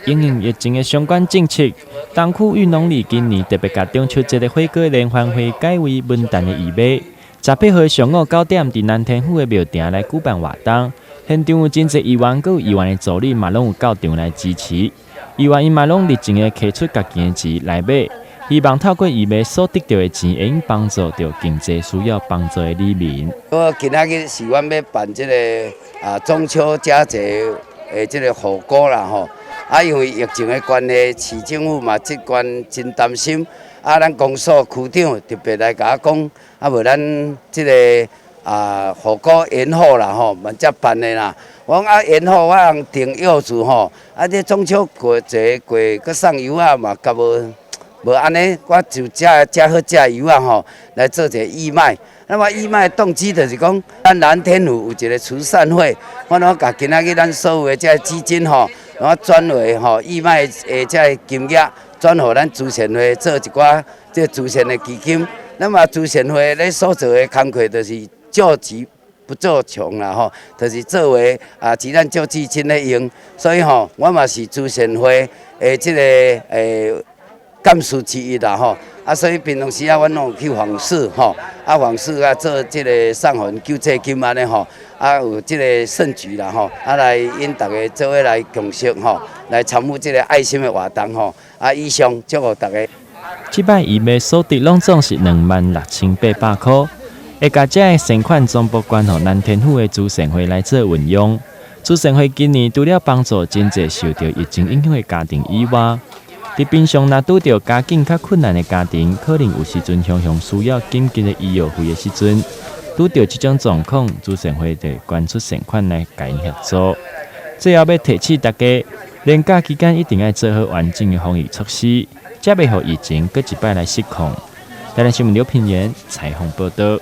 因应疫情的相关政策，东区运农里今年特别甲中秋节的火锅联欢会改为文旦的义卖，再配合上午9点伫南天府的庙埕来举办活动。现场有真侪议员，佮有议员的助理嘛，拢有到场来支持。议员因嘛拢热情的摕出家己的钱来买，希望透过义卖所得到的钱，会用帮助到经济需要帮助的里民。我今仔日是阮要办这个中秋佳节的这个火锅啦吼。因为疫情的关系，市政府嘛这关真担心。咱公所区长特别来甲我讲，无咱这个火锅延后啦吼，嘛才办的啦。我讲延后，我通订柚子吼，这中秋节过，佮送油嘛，甲无安尼，我就加好食油吼，来做一个义卖。那么义卖动机就是讲，咱蓝天湖有一个慈善会，我拢甲今仔日咱所有的这基金吼，然后转为义卖的这金额，转互咱慈善会做一寡这慈善的基金。那么慈善会咧所做的工作，就是救急不做穷啦吼，就是作为鸡蛋救基金咧用。所以我嘛是慈善会的这个干事之一啦吼。所以平常时阮拢有去访视吼，访视做这个送互救济金安尼吼，有这个盛举啦吼，来因大家做伙来共识吼，来参与这个爱心的活动吼，以上祝福大家。这摆义卖所得拢总是26800块，会甲这个善款全部捐予南天府的慈善会来做运用。慈善会今年除了帮助真侪受到疫情影响的家庭以外，伫平常若拄到家境较困难的家庭，可能有时阵常常需要紧急的医药费的时阵，拄到这种状况，慈善会就捐出善款来甲因协助。最后要提醒大家，连假期间一定要做好完整的防疫措施，才袂互疫情搁一摆来失控。台南新闻刘品言采访报道。